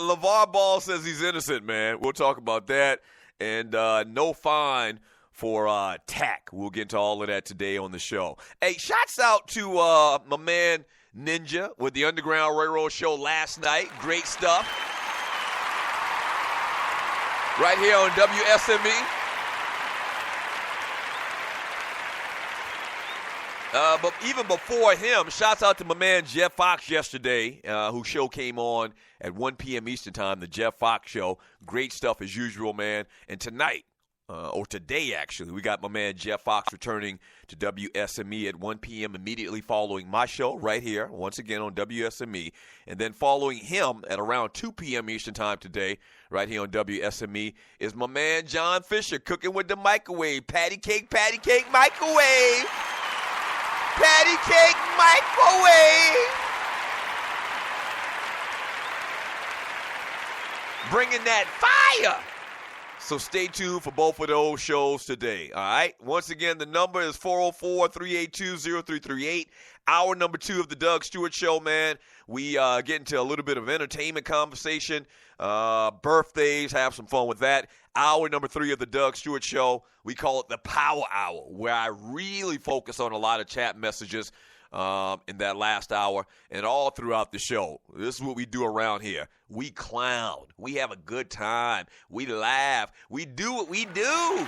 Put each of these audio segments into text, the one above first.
Lavar Ball says he's innocent, man. We'll talk about that. And no fine for tack. We'll get into all of that today on the show. Hey, shouts out to my man Ninja with the Underground Railroad show last night. Great stuff. Right here on WSME. But even before him, shouts out to my man Jeff Fox yesterday, whose show came on at 1 p.m. Eastern Time, the Jeff Fox Show. Great stuff as usual, man. And tonight, or today actually, we got my man Jeff Fox returning to WSME at 1 p.m. immediately following my show right here, once again on WSME. And then following him at around 2 p.m. Eastern Time today, right here on WSME, is my man John Fisher cooking with the microwave. Patty cake, microwave. Patty cake, microwave. Bringing that fire. So stay tuned for both of those shows today, all right? Once again, the number is 404-382-0338. Hour number 2 of the Doug Stewart Show, man. We get into a little bit of entertainment conversation, birthdays, have some fun with that. Hour number 3 of the Doug Stewart Show, we call it the Power Hour, where I really focus on a lot of chat messages in that last hour and all throughout the show. This is what we do around here. We clown. We have a good time. We laugh. We do what we do.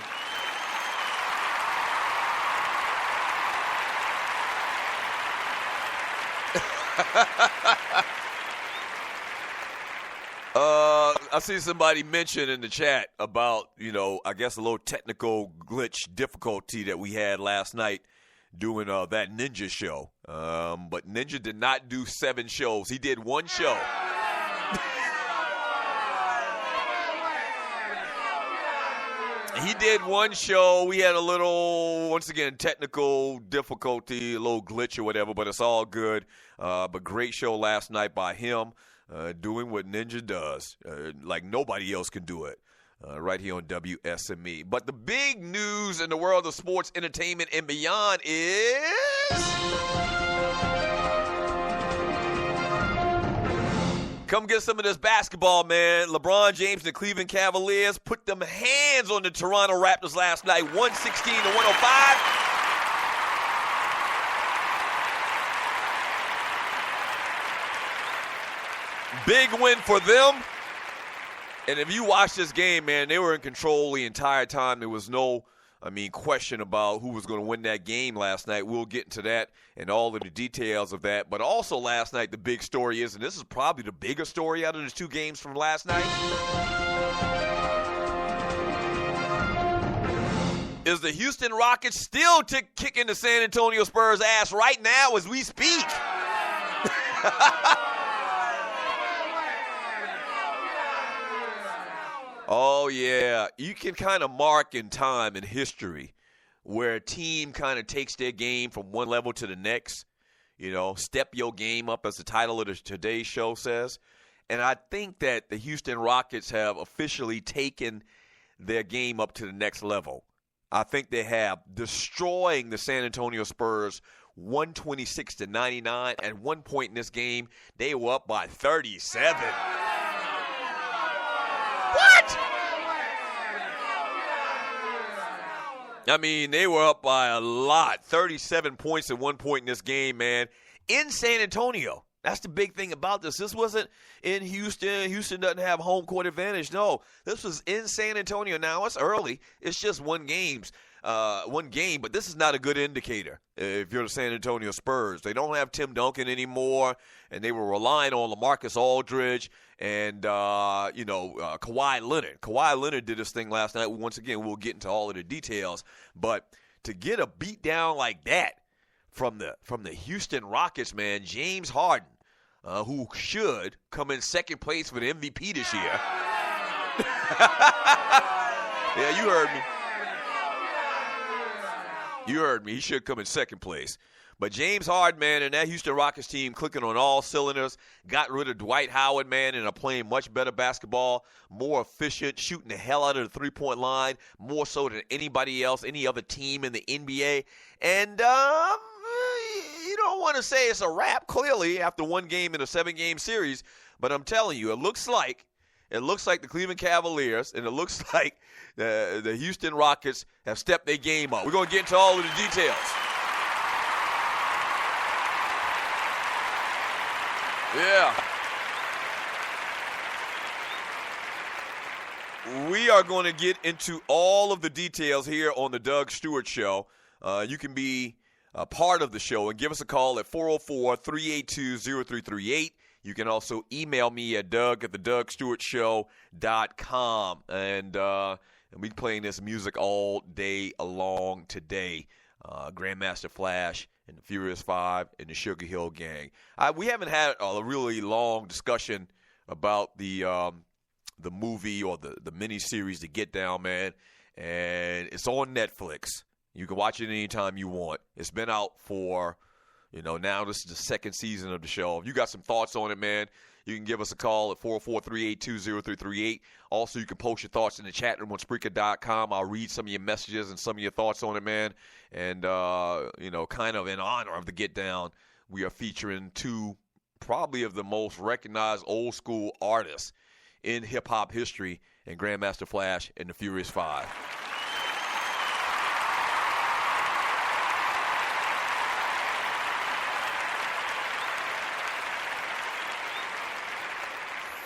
I see somebody mention in the chat about, I guess a little technical glitch difficulty that we had last night doing that Ninja show. But Ninja did not do 7 shows. He did 1 show. He did 1 show. We had a little, once again, technical difficulty, a little glitch or whatever, but it's all good. But great show last night by him, doing what Ninja does, like nobody else can do it. Right here on WSME. But the big news in the world of sports, entertainment, and beyond is... Come get some of this basketball, man. LeBron James and the Cleveland Cavaliers put them hands on the Toronto Raptors last night, 116-105. Big win for them. And if you watch this game, man, they were in control the entire time. There was no, question about who was going to win that game last night. We'll get into that and all of the details of that. But also last night, the big story is, and this is probably the bigger story out of the 2 games from last night, is the Houston Rockets still kicking the San Antonio Spurs' ass right now as we speak. Oh, yeah. You can kind of mark in time in history where a team kind of takes their game from one level to the next. Step your game up, as the title of today's show says. And I think that the Houston Rockets have officially taken their game up to the next level. I think they have, destroying the San Antonio Spurs 126-99. At one point in this game, they were up by 37. What? They were up by a lot. 37 points at one point in this game, man. In San Antonio. That's the big thing about this. This wasn't in Houston. Houston doesn't have home court advantage. No, this was in San Antonio. Now, it's early. It's just one game, but this is not a good indicator if you're the San Antonio Spurs. They don't have Tim Duncan anymore, and they were relying on LaMarcus Aldridge and, Kawhi Leonard. Kawhi Leonard did this thing last night. Once again, we'll get into all of the details. But to get a beat down like that from the Houston Rockets, man, James Harden, who should come in second place for the MVP this year. Yeah, you heard me. You heard me. He should come in second place. But James Harden, man, and that Houston Rockets team clicking on all cylinders, got rid of Dwight Howard, man, and are playing much better basketball, more efficient, shooting the hell out of the three-point line, more so than anybody else, any other team in the NBA. And, want to say it's a wrap, clearly, after one game in a 7-game series. But I'm telling you, it looks like the Cleveland Cavaliers and it looks like the Houston Rockets have stepped their game up. We're going to get into all of the details. Yeah. We are going to get into all of the details here on the Doug Stewart Show. You can be a part of the show and give us a call at 404-382-0338. You can also email me at doug@thedugstewartshow.com. And we playing this music all day long today. Grandmaster Flash and the Furious Five and the Sugar Hill Gang. We haven't had a really long discussion about the movie or the mini-series, The Get Down, man. And it's on Netflix. You can watch it anytime you want. It's been out for, now this is the second season of the show. If you got some thoughts on it, man, you can give us a call at 404-382-0338. Also, you can post your thoughts in the chat room on Spreaker.com. I'll read some of your messages and some of your thoughts on it, man. And, kind of in honor of The Get Down, we are featuring two probably of the most recognized old-school artists in hip-hop history, and Grandmaster Flash and the Furious Five.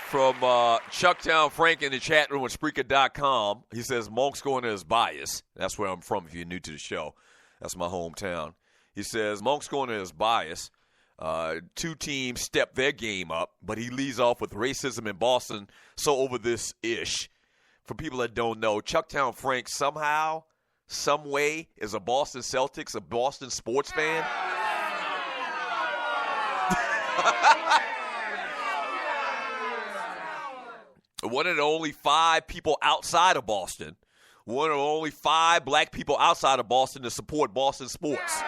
From Chucktown Frank in the chat room at Spreaker.com, he says, Monk's Corner is biased. That's where I'm from if you're new to the show. That's my hometown. He says, Monk's Corner is biased. Two teams step their game up, but he leads off with racism in Boston. So over this ish. For people that don't know, Chucktown Frank somehow, some way, is a Boston Celtics, a Boston sports fan. One of the only 5 people outside of Boston. One of the only 5 black people outside of Boston to support Boston sports.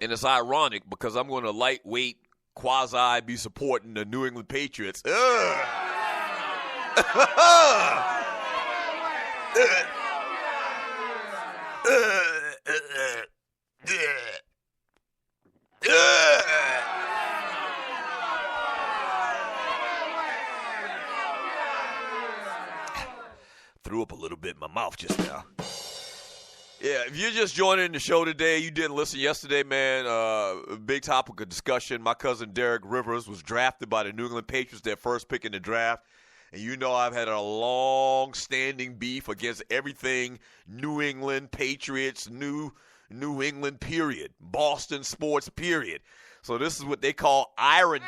And it's ironic because I'm going to lightweight, quasi be supporting the New England Patriots. Threw up a little bit in my mouth just now. Yeah, if you're just joining the show today, you didn't listen yesterday, man. Big topic of discussion. My cousin Derek Rivers was drafted by the New England Patriots, their first pick in the draft. And you know I've had a long-standing beef against everything New England Patriots, New England, period. Boston sports, period. So this is what they call irony.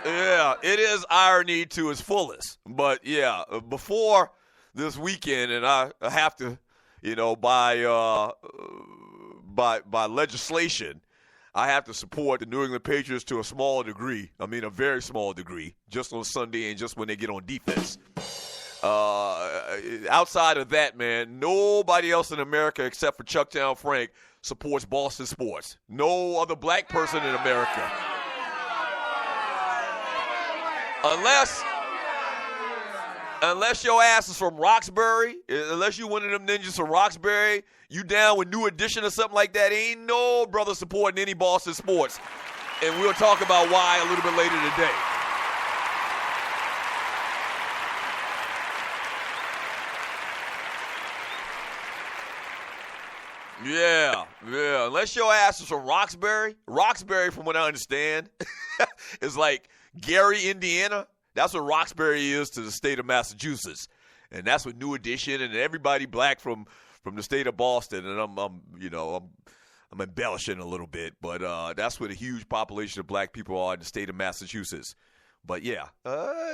Yeah, it is irony to its fullest. But, yeah, before this weekend, and I have to, by legislation, I have to support the New England Patriots to a small degree. I mean, a very small degree, just on Sunday and just when they get on defense. Outside of that, man, nobody else in America except for Chucktown Frank supports Boston sports. No other black person in America. Unless your ass is from Roxbury, unless you one of them ninjas from Roxbury, you down with New Edition or something like that, ain't no brother supporting any Boston sports. And we'll talk about why a little bit later today. Yeah. Unless your ass is from Roxbury, from what I understand, is like Gary, Indiana. That's what Roxbury is to the state of Massachusetts, and that's what New Edition and everybody black from the state of Boston. And I'm embellishing a little bit, but that's where the huge population of black people are in the state of Massachusetts. But yeah,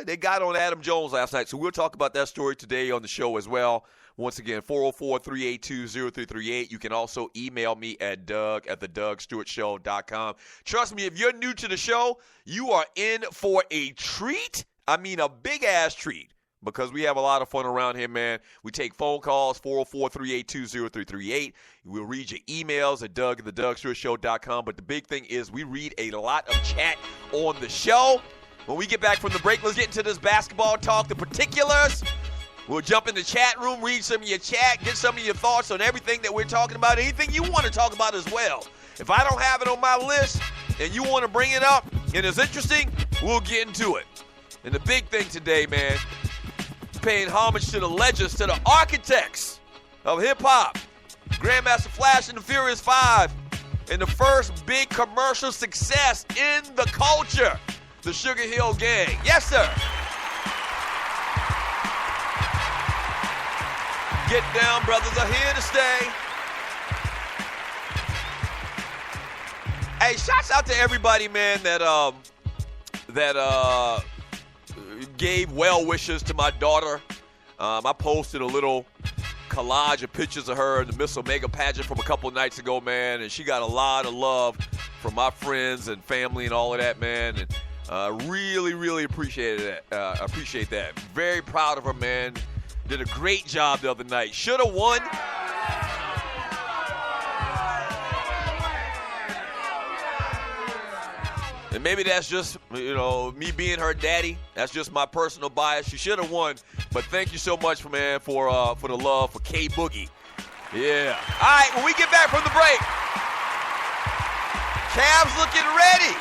they got on Adam Jones last night, so we'll talk about that story today on the show as well. Once again, 404-382-0338. You can also email me at doug@thedugstewartshow.com. Trust me, if you're new to the show, you are in for a treat. I mean, a big-ass treat, because we have a lot of fun around here, man. We take phone calls, 404-382-0338. We'll read your emails at doug@thedugstewartshow.com. But the big thing is we read a lot of chat on the show. When we get back from the break, let's get into this basketball talk, the particulars. We'll jump in the chat room, read some of your chat, get some of your thoughts on everything that we're talking about, anything you want to talk about as well. If I don't have it on my list and you want to bring it up and it's interesting, we'll get into it. And the big thing today, man, paying homage to the legends, to the architects of hip-hop. Grandmaster Flash and the Furious 5, and the first big commercial success in the culture, the Sugar Hill Gang. Yes, sir. Get down, brothers are here to stay. Hey, shouts out to everybody, man, that gave well wishes to my daughter. I posted a little collage of pictures of her in the Miss Omega pageant from a couple of nights ago, man, and she got a lot of love from my friends and family and all of that, man, and really, really appreciate that. Very proud of her, man. Did a great job the other night. Should have won. And maybe that's just, me being her daddy. That's just my personal bias. She should have won. But thank you so much, man, for the love for K Boogie. Yeah. All right, when we get back from the break, Cavs looking ready.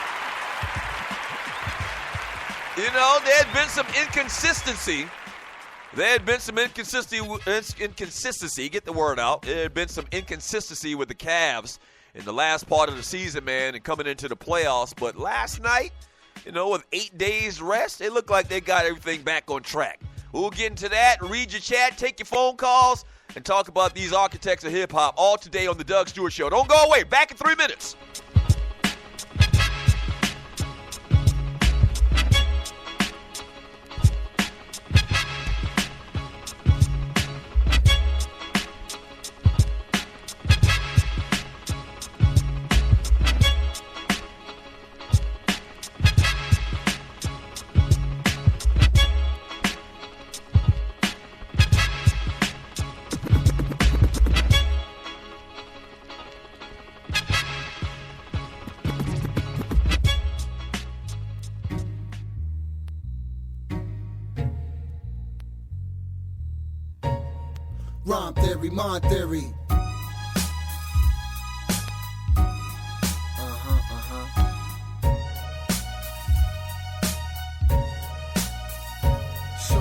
There had been some inconsistency. Get the word out. There had been some inconsistency with the Cavs in the last part of the season, man, and coming into the playoffs. But last night, with 8 days rest, it looked like they got everything back on track. We'll get into that, read your chat, take your phone calls, and talk about these architects of hip-hop all today on the Doug Stewart Show. Don't go away. Back in 3 minutes. Rhyme theory, mind theory.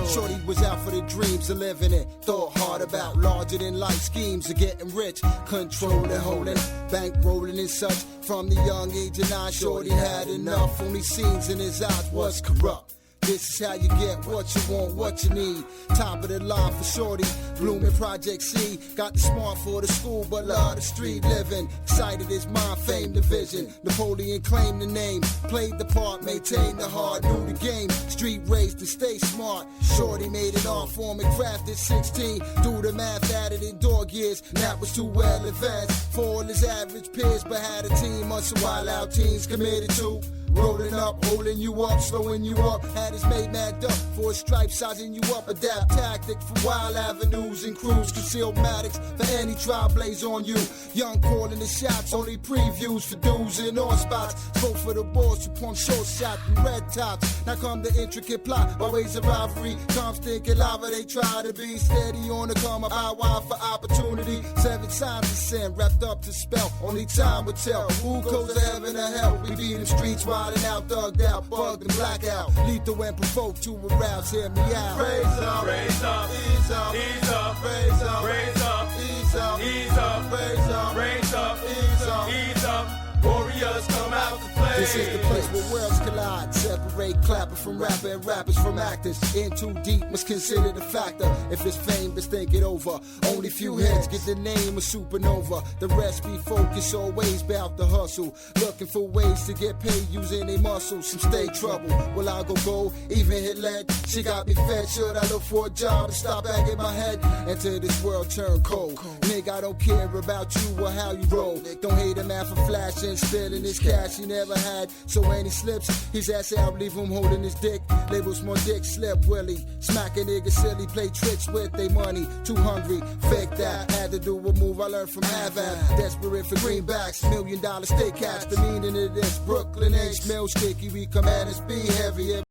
Shorty was out for the dreams of living it. Thought hard about larger than life schemes of getting rich. Controlling, holding, bank rolling and such. From the young age of 9, Shorty had enough. Only scenes in his eyes was corrupt. This is how you get what you want, what you need. Top of the line for Shorty, blooming Project C. Got the smart for the school, but love the street living. Excited his mind, fame, the vision. Napoleon claimed the name, played the part, maintained the heart, knew the game. Street raised to stay smart. Shorty made it on form and crafted 16. Do the math, added in dog years, that was too well advanced. For all his average peers, but had a team of some wild out teens committed to. Rolling up, holding you up, slowing you up. Had his made mad up for a stripe, sizing you up. Adapt tactic for wild avenues and crews. Concealed Maddox for any trial blaze on you. Young calling the shots, only previews for dudes in all spots. Spoke for the boys who pump short shot and red tops. Now come the intricate plot by ways of rivalry. Comes thinking lava, they try to be steady on the come up. Eye wide for opportunity. 7 signs of sin wrapped up to spell. Only time will tell who goes to heaven or hell. We be in the streets wildin' out, thugged out, bugged and blackout. Lethal and provoked to arouse, hear me out. Raise up, raise up, ease up, ease up, raise up, raise up, ease up, ease up, raise up, raise up, ease up, ease up. Warriors come out to play. This is the place where worlds collide. Separate clapper from rapper and rappers from actors. In too deep must consider the factor. If it's fame, just think it over. Only few heads get the name of supernova. The rest be focused, always bout the hustle. Looking for ways to get paid using their muscles. Some stay trouble. Will I go gold? Even hit lead? She got me fed. Should I look for a job to stop bagging my head? Until this world turn cold. Nigga, I don't care about you or how you roll. Don't hate a man for flashing. Spilling his cash he never had. So when he slips, his ass out, leave him holding his dick. Labels more dick, slip Willie. Smack a nigga silly, play tricks with they money. Too hungry, fake that. Had to do a move I learned from Havana. Desperate for greenbacks, $1 million steak cash. The meaning of this, Brooklyn H. Mill sticky, we commanders be heavy.